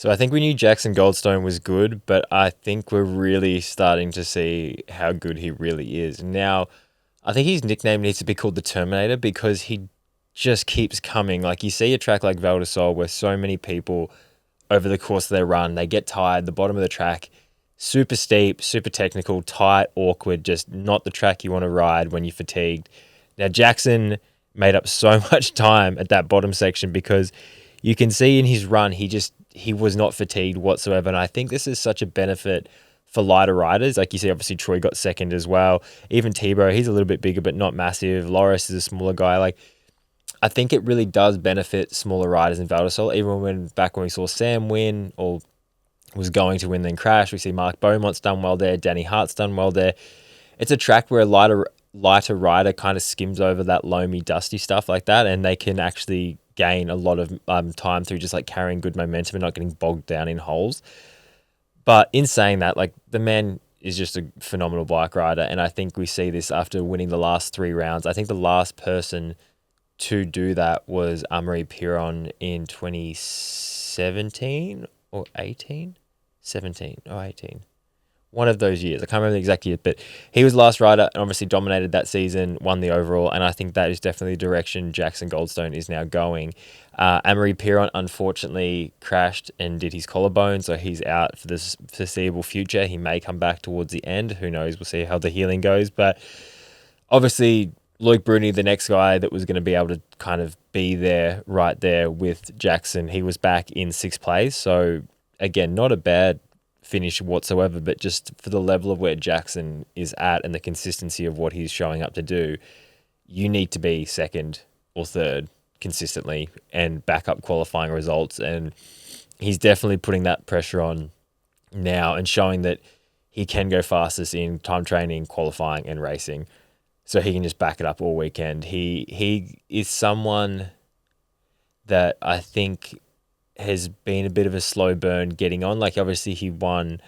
So I think we knew Jackson Goldstone was good, but I think we're really starting to see how good he really is. Now, I think his nickname needs to be called the Terminator because he just keeps coming. Like you see a track like Val di Sole where so many people over the course of their run, they get tired, the bottom of the track, super steep, super technical, tight, awkward, just not the track you want to ride when you're fatigued. Now, Jackson made up so much time at that bottom section because you can see in his run, he was not fatigued whatsoever. And I think this is such a benefit for lighter riders. Like you see, obviously Troy got second as well. Even Thibaut, he's a little bit bigger, but not massive. Loris is a smaller guy. Like, I think it really does benefit smaller riders in Val di Sole. Even when we saw Sam win or was going to win then crash, we see Mark Beaumont's done well there. Danny Hart's done well there. It's a track where a lighter rider kind of skims over that loamy, dusty stuff like that, and they can actually gain a lot of time through just like carrying good momentum and not getting bogged down in holes. But in saying that, like the man is just a phenomenal bike rider, and I think we see this after winning the last 3 rounds. I think the last person to do that was Amaury Piron in 2017 or 18? 17 or 18. One of those years. I can't remember the exact year, but he was the last rider and obviously dominated that season, won the overall, and I think that is definitely the direction Jackson Goldstone is now going. Amaury Piron unfortunately crashed and did his collarbone, so he's out for the foreseeable future. He may come back towards the end. Who knows? We'll see how the healing goes, but obviously Luke Bruni, the next guy that was going to be able to kind of be there, right there with Jackson, he was back in 6th place. So again, not a bad finish whatsoever, but just for the level of where Jackson is at and the consistency of what he's showing up to do, you need to be 2nd or 3rd consistently and back up qualifying results. And he's definitely putting that pressure on now and showing that he can go fastest in time training, qualifying and racing. So he can just back it up all weekend. He is someone that I think has been a bit of a slow burn getting on. Like obviously he won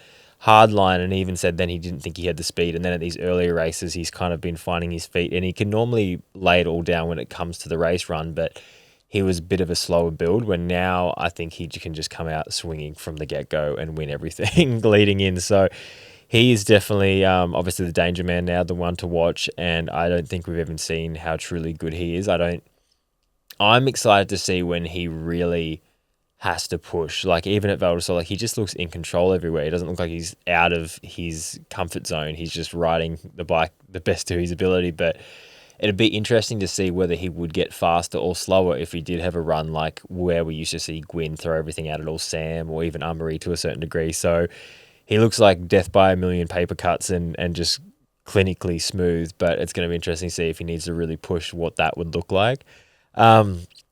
Hardline and even said then he didn't think he had the speed. And then at these earlier races, he's kind of been finding his feet and he can normally lay it all down when it comes to the race run. But he was a bit of a slower build when now I think he can just come out swinging from the get-go and win everything leading in. So he is definitely, obviously, the danger man now, the one to watch, and I don't think we've even seen how truly good he is. I'm excited to see when he really has to push. Like, even at Val di Sole, like, he just looks in control everywhere. He doesn't look like he's out of his comfort zone. He's just riding the bike the best to his ability, but it'd be interesting to see whether he would get faster or slower if he did have a run like where we used to see Gwyn throw everything at it, or Sam, or even Amaury to a certain degree. So he looks like death by a million paper cuts and just clinically smooth, but it's going to be interesting to see if he needs to really push what that would look like.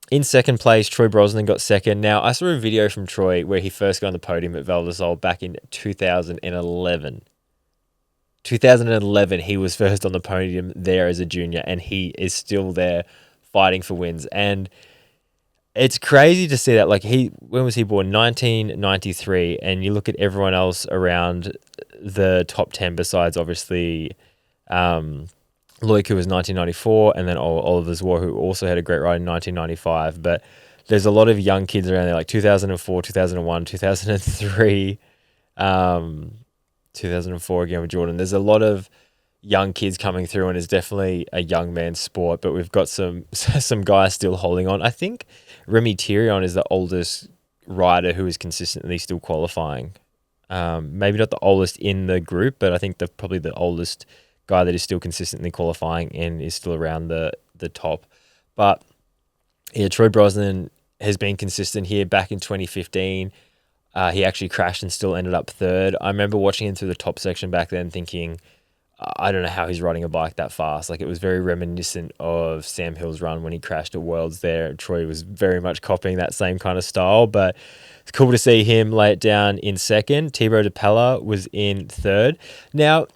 In 2nd place, Troy Brosnan got 2nd. Now, I saw a video from Troy where he first got on the podium at Val di Sole back in 2011. 2011, he was first on the podium there as a junior, and he is still there fighting for wins. And it's crazy to see that. Like, when was he born? 1993, and you look at everyone else around the top 10 besides obviously Luke, who was 1994, and then Oliver Zwoer, who also had a great ride in 1995. But there's a lot of young kids around there, like 2004, 2001, 2003, 2004 again with Jordan. There's a lot of young kids coming through, and it's definitely a young man's sport, but we've got some guys still holding on. I think Remy Thirion is the oldest rider who is consistently still qualifying. Maybe not the oldest in the group, but I think probably the oldest guy that is still consistently qualifying and is still around the top. But yeah, Troy Brosnan has been consistent here. Back in 2015, he actually crashed and still ended up 3rd. I remember watching him through the top section back then thinking, I don't know how he's riding a bike that fast. Like, it was very reminiscent of Sam Hill's run when he crashed at Worlds there. Troy was very much copying that same kind of style, but it's cool to see him lay it down in 2nd. Thibaut Daprela was in 3rd. Now,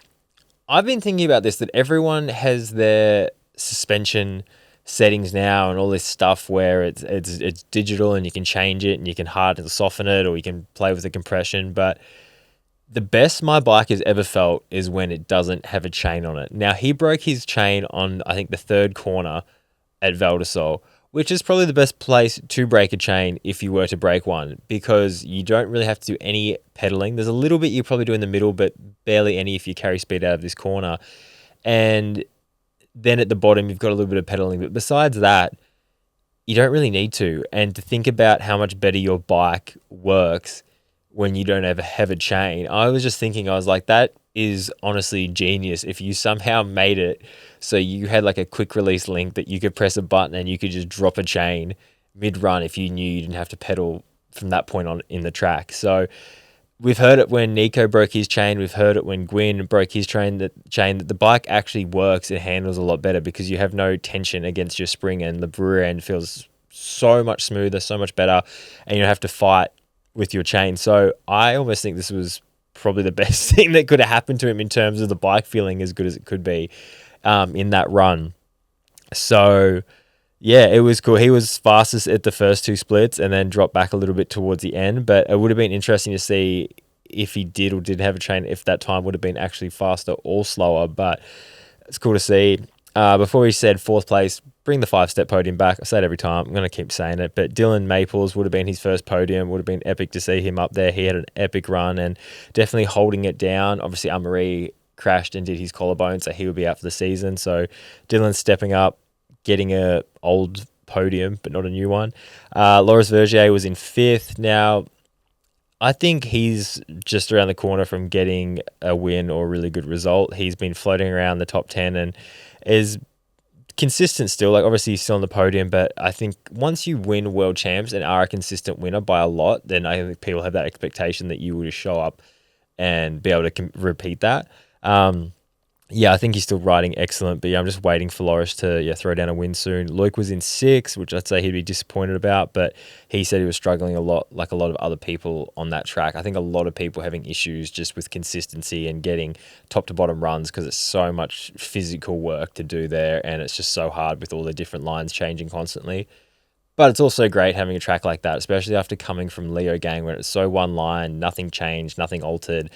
I've been thinking about this, that everyone has their suspension settings now and all this stuff where it's digital and you can change it and you can harden and soften it, or you can play with the compression. But the best my bike has ever felt is when it doesn't have a chain on it. Now, he broke his chain on, I think, the 3rd corner at Val di Sole, which is probably the best place to break a chain if you were to break one, because you don't really have to do any pedaling. There's a little bit you probably do in the middle, but barely any if you carry speed out of this corner. And then at the bottom, you've got a little bit of pedaling. But besides that, you don't really need to. And to think about how much better your bike works when you don't ever have a chain, I was just thinking, I was like, that is honestly genius. If you somehow made it so you had like a quick release link that you could press a button and you could just drop a chain mid-run if you knew you didn't have to pedal from that point on in the track. So we've heard it when Nico broke his chain. We've heard it when Gwyn broke his chain that the bike actually works. It handles a lot better because you have no tension against your spring, and the rear end feels so much smoother, so much better, and you don't have to fight with your chain. So I almost think this was probably the best thing that could have happened to him in terms of the bike feeling as good as it could be in that run. So yeah, it was cool. He was fastest at the first two splits and then dropped back a little bit towards the end. But it would have been interesting to see if he did or didn't have a chain, if that time would have been actually faster or slower. But it's cool to see. Before we said fourth place, bring the 5-step podium back. I say it every time. I'm going to keep saying it. But Dylan Maples would have been his first podium. Would have been epic to see him up there. He had an epic run and definitely holding it down. Obviously, Anne-Marie crashed and did his collarbone, so he will be out for the season. So Dylan's stepping up, getting a old podium, but not a new one. Loris Vergier was in fifth. Now, I think he's just around the corner from getting a win or a really good result. He's been floating around the top 10 and is consistent still. Like, obviously, he's still on the podium, but I think once you win world champs and are a consistent winner by a lot, then I think people have that expectation that you will just show up and be able to repeat that. Yeah, I think he's still riding excellent, but yeah, I'm just waiting for Loris to throw down a win soon. Luke was in sixth, which I'd say he'd be disappointed about, but he said he was struggling a lot, like a lot of other people on that track. I think a lot of people having issues just with consistency and getting top to bottom runs because it's so much physical work to do there, and it's just so hard with all the different lines changing constantly. But it's also great having a track like that, especially after coming from Leo Gang where it's so one line, nothing changed, nothing altered.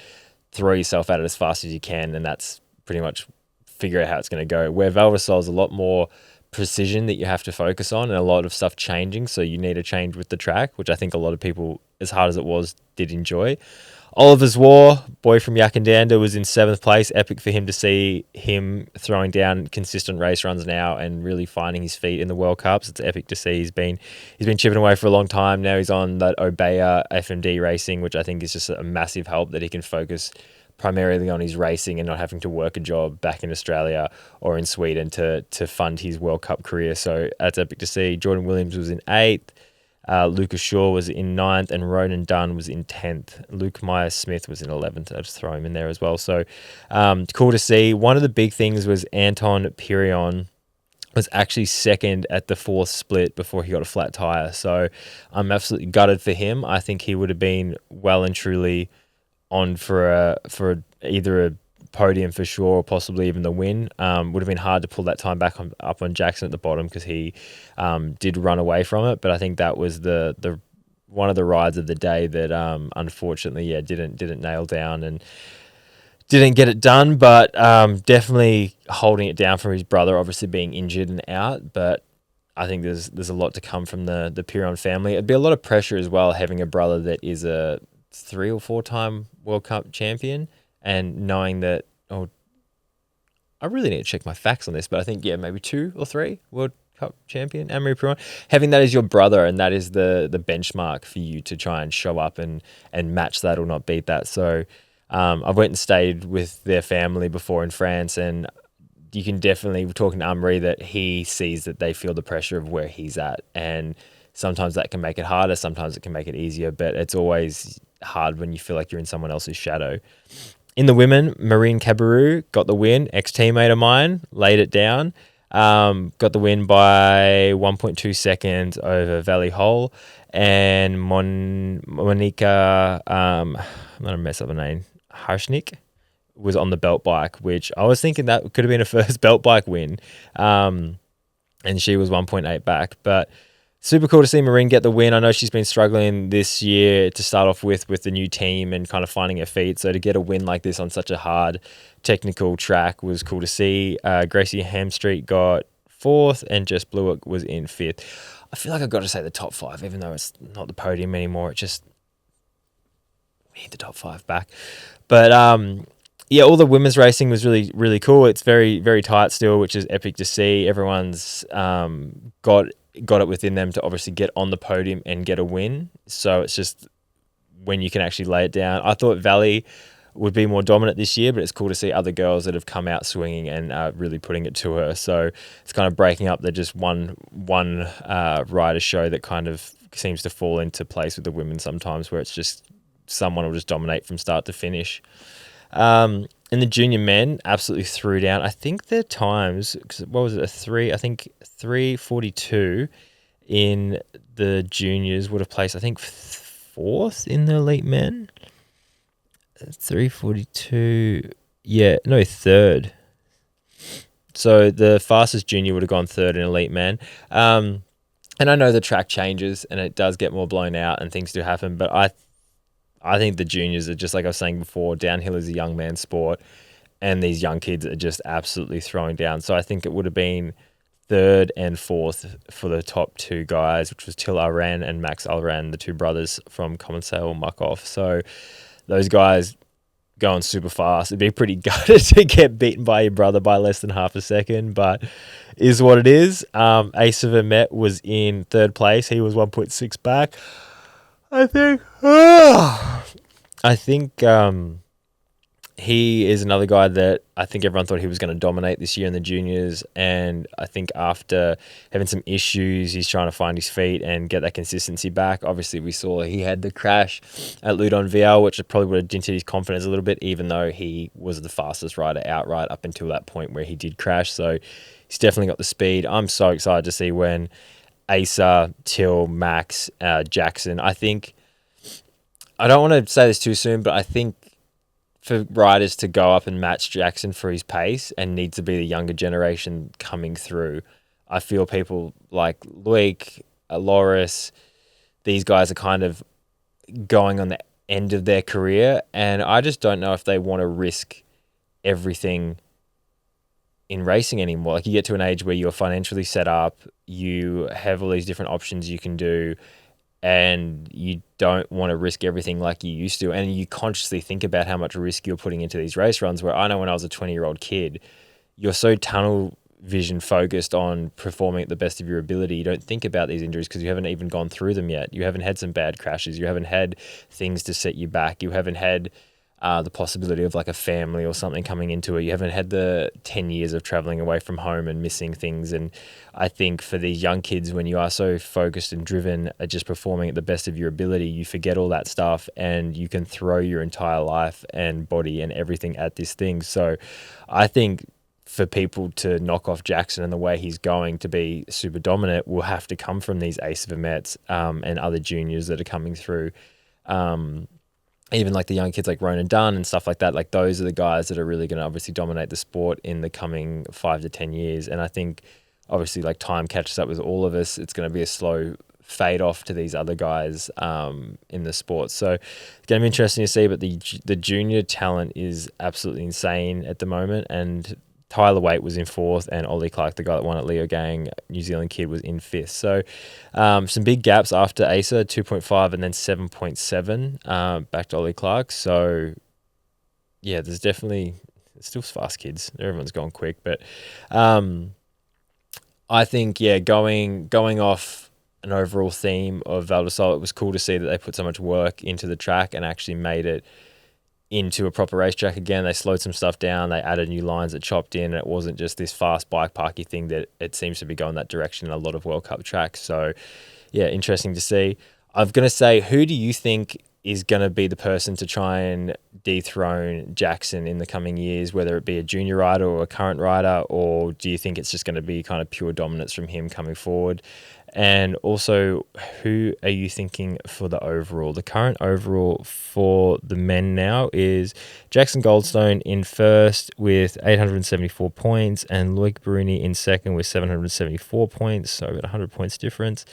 Throw yourself at it as fast as you can, and that's pretty much figure out how it's going to go. Where Val di Sole is a lot more precision that you have to focus on and a lot of stuff changing, so you need to change with the track, which I think a lot of people, as hard as it was, did enjoy. Oliver's War, boy from Yakandanda, was in seventh place. Epic for him to see him throwing down consistent race runs now and really finding his feet in the World Cups. It's epic to see. He's been chipping away for a long time. Now he's on that Obeya FMD racing, which I think is just a massive help that he can focus primarily on his racing and not having to work a job back in Australia or in Sweden to fund his World Cup career. So that's epic to see. Jordan Williams was in 8th. Lucas Shaw was in 9th and Ronan Dunn was in 10th. Luke Myers-Smith was in 11th. I'll just throw him in there as well. So cool to see. One of the big things was Anton Pirion was actually second at the 4th split before he got a flat tyre. So I'm absolutely gutted for him. I think he would have been well and truly on for either a podium for sure or possibly even the win. Would have been hard to pull that time back up on Jackson at the bottom because he did run away from it. But I think that was the one of the rides of the day that unfortunately didn't nail down and didn't get it done. But definitely holding it down from his brother, obviously being injured and out. But I think there's a lot to come from the Piron family. It'd be a lot of pressure as well having a brother that is a 3 or 4 time World Cup champion and knowing that, I really need to check my facts on this, but I think, maybe 2 or 3 World Cup champion, Anne-Marie Piron. Having that as your brother and that is the benchmark for you to try and show up and match that or not beat that. So I went and stayed with their family before in France, and you can definitely, we're talking to Anne-Marie, that he sees that they feel the pressure of where he's at, and sometimes that can make it harder, sometimes it can make it easier, but it's always hard when you feel like you're in someone else's shadow. In the women, Marine Cabirou got the win. Ex-teammate of mine laid it down. Got the win by 1.2 seconds over Vali Höll. And Monika, I'm going to mess up the name, Hrastnik, was on the belt bike, which I was thinking that could have been a first belt bike win. And she was 1.8 back. But super cool to see Marine get the win. I know she's been struggling this year to start off with the new team and kind of finding her feet. So to get a win like this on such a hard technical track was cool to see. Gracie Hamstreet got fourth, and Jess Bluick was in fifth. I feel like I've got to say the top five, even though it's not the podium anymore. It just, we need the top five back. But yeah, all the women's racing was really, really cool. It's very, very tight still, which is epic to see. Everyone's got it within them to obviously get on the podium and get a win. So it's just when you can actually lay it down. I thought Vali would be more dominant this year, but it's cool to see other girls that have come out swinging and really putting it to her. So it's kind of breaking up the just one rider show that kind of seems to fall into place with the women sometimes, where it's just someone will just dominate from start to finish. In the junior men, absolutely threw down. I think their times, what was it, I think 3:42 in the juniors would have placed, I think, fourth in the elite men. 3:42, third. So the fastest junior would have gone third in elite men. And I know the track changes and it does get more blown out and things do happen, but I think the juniors are just, like I was saying before, downhill is a young man's sport, and these young kids are just absolutely throwing down. So I think it would have been third and fourth for the top two guys, which was Till Alran and Max Alran, the two brothers from Common Sale Muck Off. So those guys going super fast. It'd be pretty gutted to get beaten by your brother by less than half a second, but is what it is. Asa Vermette was in third place. He was 1.6 back. I think he is another guy that I think everyone thought he was going to dominate this year in the juniors, and I think after having some issues, he's trying to find his feet and get that consistency back. Obviously, we saw he had the crash at Ludon VL, which probably would have dented his confidence a little bit, even though he was the fastest rider outright up until that point where he did crash. So he's definitely got the speed. I'm so excited to see when Asa, Till, Max, Jackson. I don't want to say this too soon, but I think for riders to go up and match Jackson for his pace and need to be the younger generation coming through, I feel people like Luik, Loris, these guys are kind of going on the end of their career, and I just don't know if they want to risk everything in racing anymore. Like, you get to an age where you're financially set up, you have all these different options you can do, and you don't want to risk everything like you used to. And you consciously think about how much risk you're putting into these race runs, where I know when I was a 20-year-old kid, you're so tunnel vision focused on performing at the best of your ability. You don't think about these injuries because you haven't even gone through them yet. You haven't had some bad crashes. You haven't had things to set you back. You haven't had the possibility of like a family or something coming into it. You haven't had the 10 years of traveling away from home and missing things. And I think for these young kids, when you are so focused and driven at just performing at the best of your ability, you forget all that stuff and you can throw your entire life and body and everything at this thing. So I think for people to knock off Jackson and the way he's going to be super dominant will have to come from these Asa Vermettes and other juniors that are coming through. Even like the young kids like Ronan Dunn and stuff like that, like those are the guys that are really going to obviously dominate the sport in the coming 5 to 10 years. And I think obviously like time catches up with all of us. It's going to be a slow fade off to these other guys in the sport. So it's going to be interesting to see, but the junior talent is absolutely insane at the moment. And Tyler Waite was in fourth, and Ollie Clark, the guy that won at Leo Gang, New Zealand kid, was in fifth. So some big gaps after Asa, 2.5 and then 7.7 back to Ollie Clark. So yeah, there's definitely, it's still fast kids. Everyone's going quick, but I think, yeah, going off an overall theme of Val di Sole, it was cool to see that they put so much work into the track and actually made it into a proper racetrack again. They slowed some stuff down. They added new lines that chopped in. And it wasn't just this fast bike parky thing that it seems to be going that direction in a lot of World Cup tracks. So, yeah, interesting to see. I'm going to say, who do you think is going to be the person to try and dethrone Jackson in the coming years, whether it be a junior rider or a current rider, or do you think it's just going to be kind of pure dominance from him coming forward? And also, who are you thinking for the overall? The current overall for the men now is Jackson Goldstone in first with 874 points and Loic Bruni in second with 774 points, so about 100 points difference.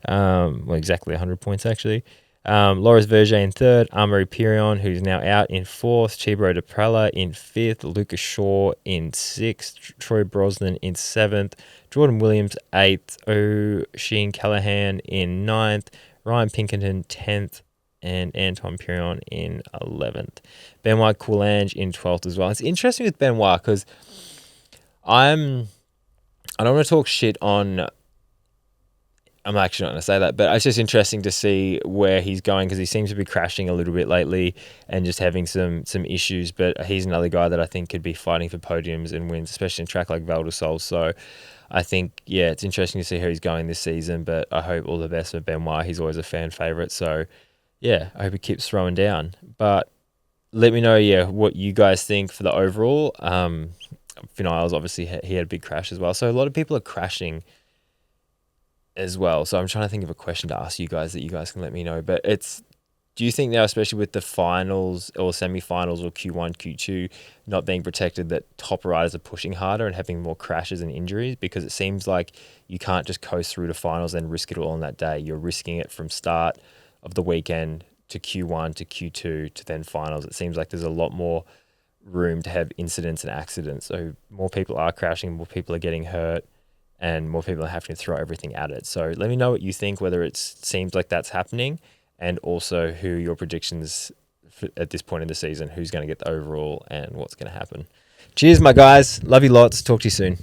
Well, exactly 100 points actually. Loris Verger in third, Amaury Pirion, who's now out, in fourth, Thibaut Daprela in fifth, Lucas Shaw in sixth, Troy Brosnan in seventh, Jordan Williams 8th, O'Sheen Callahan in 9th, Ryan Pinkerton 10th, and Anton Pirion in 11th. Benoit Coulange in 12th as well. It's interesting with Benoit because I don't want to talk shit on... I'm actually not going to say that, but it's just interesting to see where he's going because he seems to be crashing a little bit lately and just having some issues. But he's another guy that I think could be fighting for podiums and wins, especially in track like Val di Sole. So I think, yeah, it's interesting to see how he's going this season, but I hope all the best for Benoit. He's always a fan favourite. So, yeah, I hope he keeps throwing down. But let me know, what you guys think for the overall. Finales, obviously, he had a big crash as well. So a lot of people are crashing as well. So I'm trying to think of a question to ask you guys that you guys can let me know. But do you think now, especially with the finals or semi-finals or Q1, Q2 not being protected, that top riders are pushing harder and having more crashes and injuries? Because it seems like you can't just coast through to finals and risk it all on that day. You're risking it from start of the weekend to Q1 to Q2 to then finals. It seems like there's a lot more room to have incidents and accidents. So more people are crashing, more people are getting hurt, and more people are having to throw everything at it. So let me know what you think, whether it seems like that's happening, and also who your predictions at this point in the season, who's going to get the overall and what's going to happen. Cheers, my guys. Love you lots. Talk to you soon.